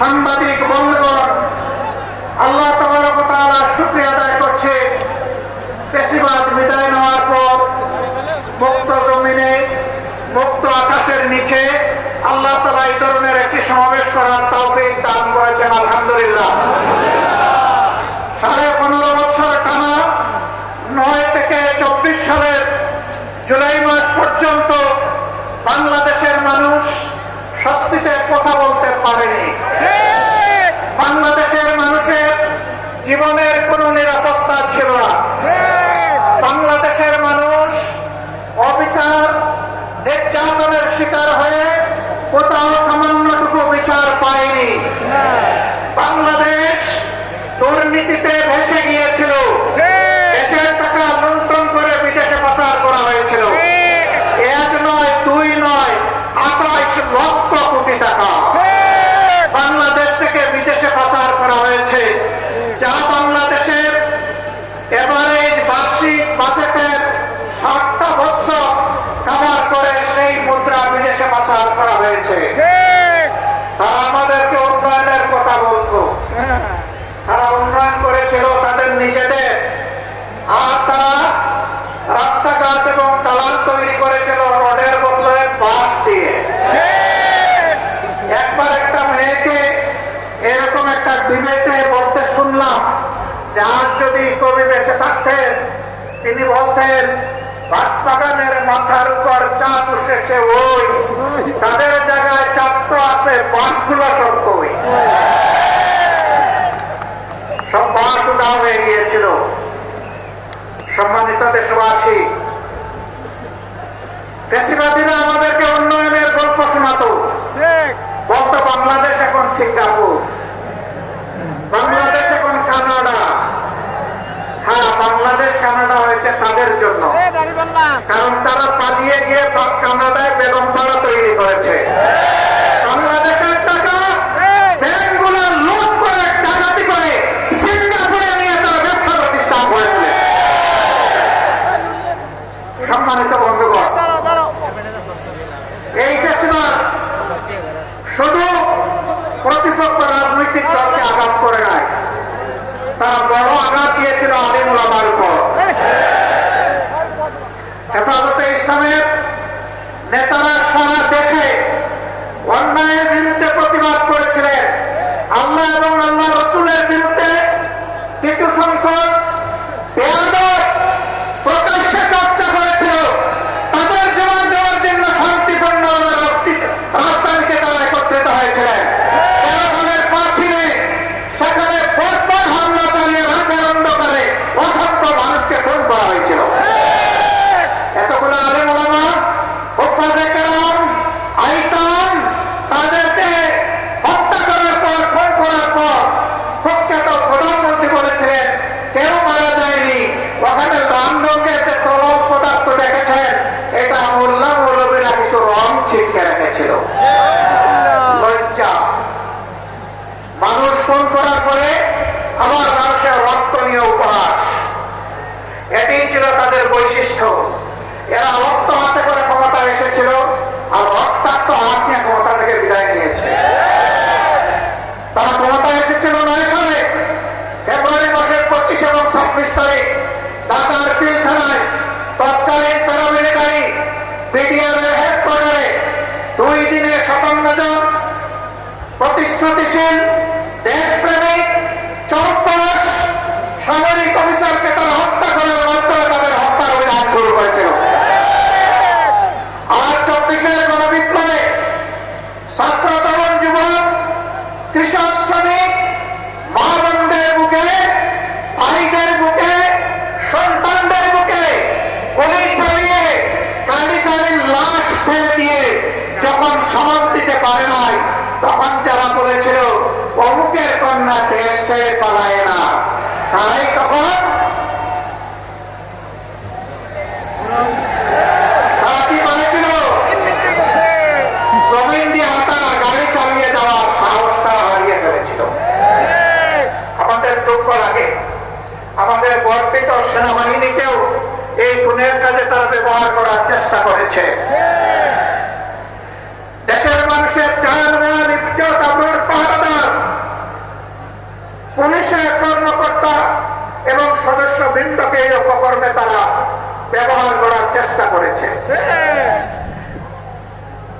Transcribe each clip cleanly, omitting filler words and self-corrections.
সাংবাদিক বন্ধুগণ, আল্লাহ তাবারক ওয়া তাআলা শুকরিয়া আদায় করছে। ফ্যাসিবাদ বিদায় নেওয়ার পর মুক্ত জমিনে, মুক্ত আকাশের নিচে আল্লাহ তাআলা এই ধরনের একটি সমাবেশ করার তৌফিক দান করেছেন, আলহামদুলিল্লাহ। 15.5 বছর টানা 9 থেকে 24 সালের জুলাই মাস পর্যন্ত বাংলাদেশের মানুষ স্বস্তিতে কথা বলতে পারেনি। বাংলাদেশের মানুষের জীবনের কোনো নিরাপত্তা ছিল না। বাংলাদেশের মানুষ অবিচার, নির্যাতনের শিকার হয়ে কোথাও সামান্যটুকু বিচার পায়নি। বাংলাদেশ দুর্নীতিতে ভেসে গিয়েছিল। দেশের টাকা লুণ্ঠন করে বিদেশে পাচার করা হয়েছিল। 1 নয়, 2 নয়, 28 লক্ষ কোটি টাকা বাংলাদেশ থেকে বিদেশে পাচার করা হয়েছে, যা বাংলাদেশের এভারেজ বার্ষিক বাজেটের 60টা বছর কভার করে সেই মুদ্রা বিদেশে পাচার করা হয়েছে। তারা আমাদেরকে উন্নয়নের কথা বলতো, তারা উন্নয়ন করেছিল তাদের নিজেদের, আর তারা রাস্তাঘাট এবং দালান তৈরি করেছিল রোডের বদলে বাঁশ দিয়ে। একবার একটা মেয়েকে এরকম একটা ডিবেটে বলতে শুনলাম যে আজ যদি কবি বেঁচে থাকতেন তিনি বলতেন, বাঁশবাগানের মাথার উপর চাঁদ উঠেছে ওই, চাঁদের জায়গায় চাঁদ তো আছে, বাঁশগুলো সব কই, সব বাঁশ উধাও হয়ে গিয়েছিল। সম্মানিত দেশবাসী, ফ্যাসিবাদীরা আমাদেরকে উন্নয়নের গল্প শোনাতো, বলতো বাংলাদেশ এখন সিঙ্গাপুর, বাংলাদেশ এখন কানাডা। হ্যাঁ, বাংলাদেশ কানাডা হয়েছে তাদের জন্য, কারণ তারা পালিয়ে গিয়ে কানাডায় বেগমপাড়া তৈরি করেছে। বাংলাদেশের টাকা ব্যাংকগুলো লুট করে ডাকাতি করে সিঙ্গাপুরে নিয়ে তারা ব্যবসা প্রতিষ্ঠান করেছে। সম্মানিত বন্ধুগণ, এই ফ্যাসিবাদ শুধু প্রতিপক্ষ রাজনৈতিক দলকে আঘাত করে নাই, তারা বড় আঘাত দিয়েছিল আলেম ওলামার উপর। হেফাজতে ইসলামের নেতারা সারা দেশে অন্যায়ের বিরুদ্ধে প্রতিবাদ করেছিলেন। আল্লাহ এবং আল্লাহ রসুলের বিরুদ্ধে কিছু সংখ্যক বেয়াদব প্রকাশ্যে চর্চা করেছিল। তাদের জবাব দেওয়ার জন্য শান্তিপূর্ণ রাজধানীতে তারা একত্রিত হয়েছিলেন। 13 সালের 5 মে সেখানে পরপর হামলা চালিয়ে রাতের অন্ধকারে অসংখ্য মানুষকে খুন করা হয়েছিল। এতগুলো আলেম ওলামা, হুফাজে কেরাম, আইতাম, তাদেরকে হত্যা করার পর, খুন করার পর প্রখ্যাত প্রধানমন্ত্রী বলেছিলেন কেউ মারা যায়নি। ওখানে রামদকে যে তরল পদার্থ দেখেছেন, এটা মোল্লা মৌলবীরা কিছু রং ছিটকে রেখেছিল। লজ্জা! মানুষ খুন করার পরে আবার মানুষের রক্ত নিয়ে উপহাস, এটাই ছিল তাদের বৈশিষ্ট্য। এরা রক্ত হাতে করে ক্ষমতা এসেছিল, আর রক্তাক্ত হাত নিয়ে ক্ষমতা থেকে বিদায় নিয়েছে। তারা ক্ষমতা এসেছিল 9 সালে ফেব্রুয়ারি মাসের 25 এবং 26 তারিখ ঢাকার পিলখানায় তৎকালীন প্যারামিলিটারি বিডিআরের হেডকোয়ার্টারে 2 দিনে 57 জন প্রতিশ্রুতিশীল, দেশপ্রেমিক, চৌকস সামরিক অফিসারকে তারা হত্যা করার মাধ্যমে তাদের হত্যার অভিযান শুরু করেছিল। আর 24-এর গণবিপ্লবে ছাত্র, তরুণ, যুবক, কৃষক, শ্রমিক, মা বোনদের বুকে, ভাইদের বুকে, সন্তানদের বুকে গুলি চালিয়ে কালি কালি লাশ ফেলে দিয়ে যখন সমাজ দিতে পারে নাই, তখন যারা বলেছিল অমুকের কন্যা দেশ ছেড়ে পালায় না, তাই তখন তারা কি করেছিল? জমিন দিয়ে হাঁটা, গাড়ি চালিয়ে যাওয়ার সাহসটা হারিয়ে ফেলেছিল। আমাদের দুঃখ লাগে, আমাদের গর্বিত সেনাবাহিনীকেও এই খুনের কাজে তারা ব্যবহার করার চেষ্টা করেছে। দেশের মানুষের জান মাল ইজ্জত আবরুর পাহারাদার পুলিশের কর্মকর্তা এবং সদস্য বৃন্দকে এই উপকর্মে তারা ব্যবহার করার চেষ্টা করেছে।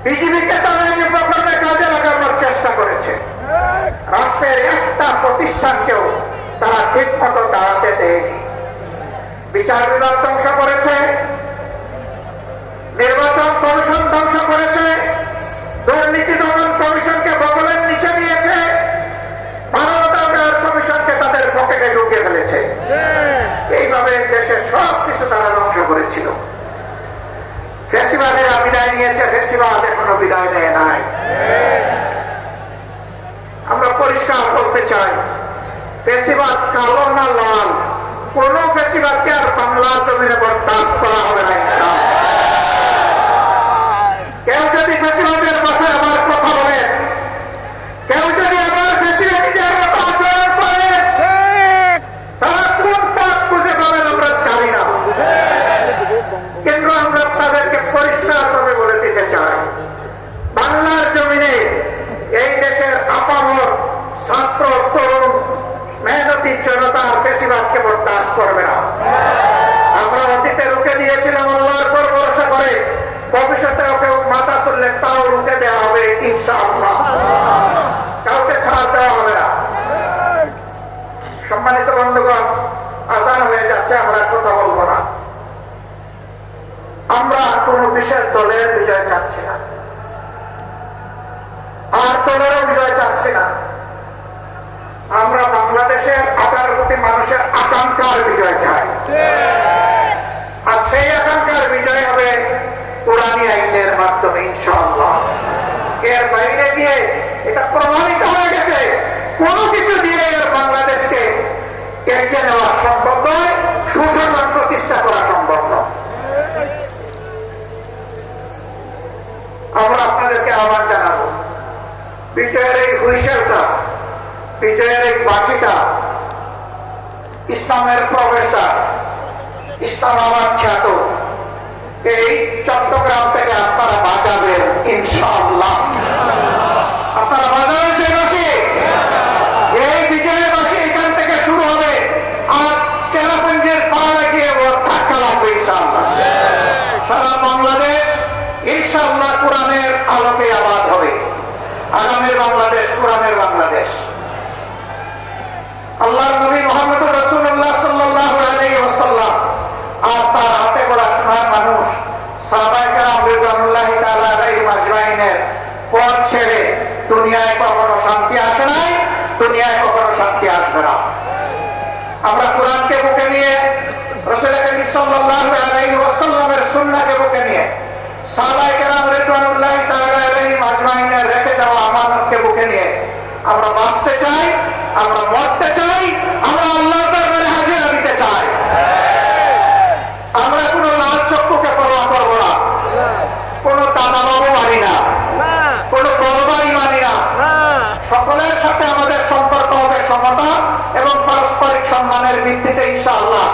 বিজিবিকে তারা এই উপকর্মে কাজে লাগানোর চেষ্টা করেছে। রাষ্ট্রের একটা প্রতিষ্ঠানকেও তারা ঠিক মতো দাঁড়াতে দেয়নি। বিচার বিভাগ ধ্বংস করেছে, নির্বাচন কমিশন ধ্বংস করেছে, দুর্নীতি দমন কমিশনকে বগলের নিচে নিয়েছে, মানবাধিকার কমিশনকে তাদের পকেটে ঢুকিয়ে ফেলেছে। এইভাবে দেশের সবকিছু তারা ধ্বংস করেছিল। ফ্যাসিবাদেরা বিদায় নিয়েছে, ফ্যাসিবাদ এখনো বিদায় নেয় নাই। আমরা পরিষ্কার করতে চাই, ফ্যাসিবাদ কালো না লাল, কোন ফ্যাসিবাদকে আর বাংলার জমিনে বরদাস্ত করা হবে না। কেউ যদি ফ্যাসিবাদের ভাষায় আবার কথা বলে, কেউ যদি আবার ফ্যাসিবাদীদের মতো আচরণ করে, তারা কোন পথ খুঁজে পাবেন আমরা জানি না। কিন্তু আমরা তাদেরকে পরিষ্কারভাবে বলে দিতে চাই, বাংলার জমিনে এই দেশের আপামর ছাত্র, তরুণ, মেহনতি জনতা ফ্যাসিবাদকে বরদাস্ত করবে না। আমরা অতীতে রুখে দিয়েছিলাম আল্লাহর উপর ভরসা করে, ভবিষ্যতে কেউ মাথা তুললে তাও রুখে দেওয়া হবে ইনশাআল্লাহ। কাউকে ছাড় দেওয়া হবে না। সম্মানিত বন্ধুগণ, আজান হয়ে যাচ্ছে, আমরা কথা বলবো না। আমরা কোন বিশেষ দলের বিজয় চাচ্ছি না, আর দলেরও বিজয় চাচ্ছি না। আমরা বাংলাদেশের 18 কোটি মানুষের আকাঙ্ক্ষার বিজয় চাই, আর সেই আকাঙ্ক্ষার বিজয় হবে কোরআনী আইনের মাধ্যমে ইনশাআল্লাহ। এর বাইরে গিয়ে এটা প্রমাণিত হয়ে গেছে, কোন কিছু দিয়ে এর বাংলাদেশকে কেটে নেওয়া সম্ভব নয়, সুশাসন প্রতিষ্ঠা করা সম্ভব নয়। আমরা আপনাদেরকে আহ্বান জানাবো, বিজয়ের এই হুইসেলটা, বিজয়ের এই বাঁশিটা, ইসলামের প্রবেশদ্বার, ইসলামাবাদ খ্যাত এই চট্টগ্রাম থেকে আপনারা বাজাবেন ইনশাআল্লাহ। আপনারা বাজাবেন সেই বাঁশি, এই বিজয়ের বাঁশি এখান থেকে শুরু হবে, আর চেরাপুঞ্জের পাড়ে গিয়ে ওর ধাক্কা লাগবে ইনশাআল্লাহ। সারা বাংলাদেশ ইনশাআল্লাহ কোরআনের আলোকে আবাদ হবে। আগামীর বাংলাদেশ কোরআনের বাংলাদেশ। আল্লাহর নবী মুহাম্মদ রাসূলুল্লাহ সাল্লাল্লাহু আলাইহি ওয়াসাল্লাম আর তার হাতে গড়া সোনার মানুষ সাহাবায়ে কেরাম রিদওয়ানুল্লাহি তাআলা আলাইহিম আজমাইনের পথ ছেড়ে দুনিয়ায় কখনো শান্তি আসে নাই, দুনিয়ায় কখনো শান্তি আসবে না। আমরা কোরআনকে বুকে নিয়ে, রাসূল করিম সাল্লাল্লাহু আলাইহি ওয়াসাল্লামের সুন্নাহকে বুকে নিয়ে, সাহাবায়ে কেরাম রিদওয়ানুল্লাহি তাআলা আলাইহিম আজমাইনের রেখে যাওয়া আমানতকে বুকে নিয়ে আমরা বাঁচতে চাই, আমরা মরতে চাই, আমরা আল্লাহর দরবারে হাজিরা দিতে চাই। আমরা কোন লাল চক্ষুকে পরোয়া করবো না, কোন দাদা বাবু মানি না, কোন বড় ভাই মানি না। সকলের সাথে আমাদের সম্পর্ক হবে সমতা এবং পারস্পরিক সম্মানের ভিত্তিতে ইনশাআল্লাহ।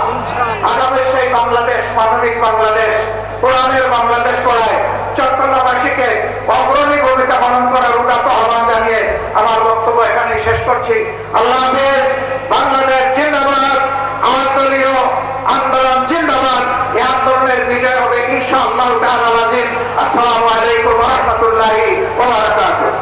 আগামী সেই বাংলাদেশ, মানবিক বাংলাদেশ, কোরআনের বাংলাদেশ করায় চট্টগ্রামবাসীকে অগ্রণী ভূমিকা পালন করার উদাত্ত আহ্বান জানিয়ে আমার বক্তব্য এখানে শেষ করছি। আল্লাহ হাফেজ। বাংলাদেশ জিন্দাবাদ। আমার দলীয় আন্দোলন জিন্দাবাদ। এই আন্দোলনের বিজয় হবে ইনশাআল্লাহ তাআলা। আসসালামু আলাইকুম ওয়া রাহমাতুল্লাহি ওয়া বারাকাতুহু।